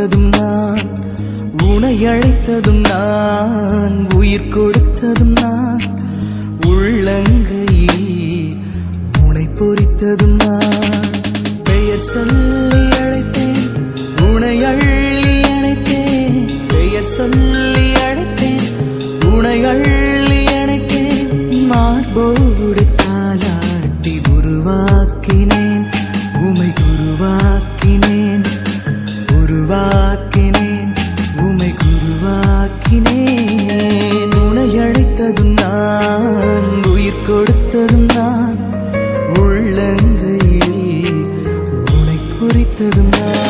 பொறித்ததும் நான், உனை அழைத்ததும் நான், உயிர் கொடுத்ததும் நான், உள்ளங்கையில் உனை பொறித்ததும் நான். பெயர் சொல்லி அழைத்தேன், உனை அள்ளி அணைத்தேன். பெயர் சொல்லி அழைத்தேன், உனை அள்ளி அணைத்தேன். மார்போடு தாலாட்டி உருவாக்கினேன், உமை குருவாக்கினேன், உருவாக்கினேன், உமை குருவாக்கினேன். உனை அழைத்ததும் நான், உயிர் கொடுத்ததும் நான், உள்ளங்கையில் உனை பொறித்ததும் நான்.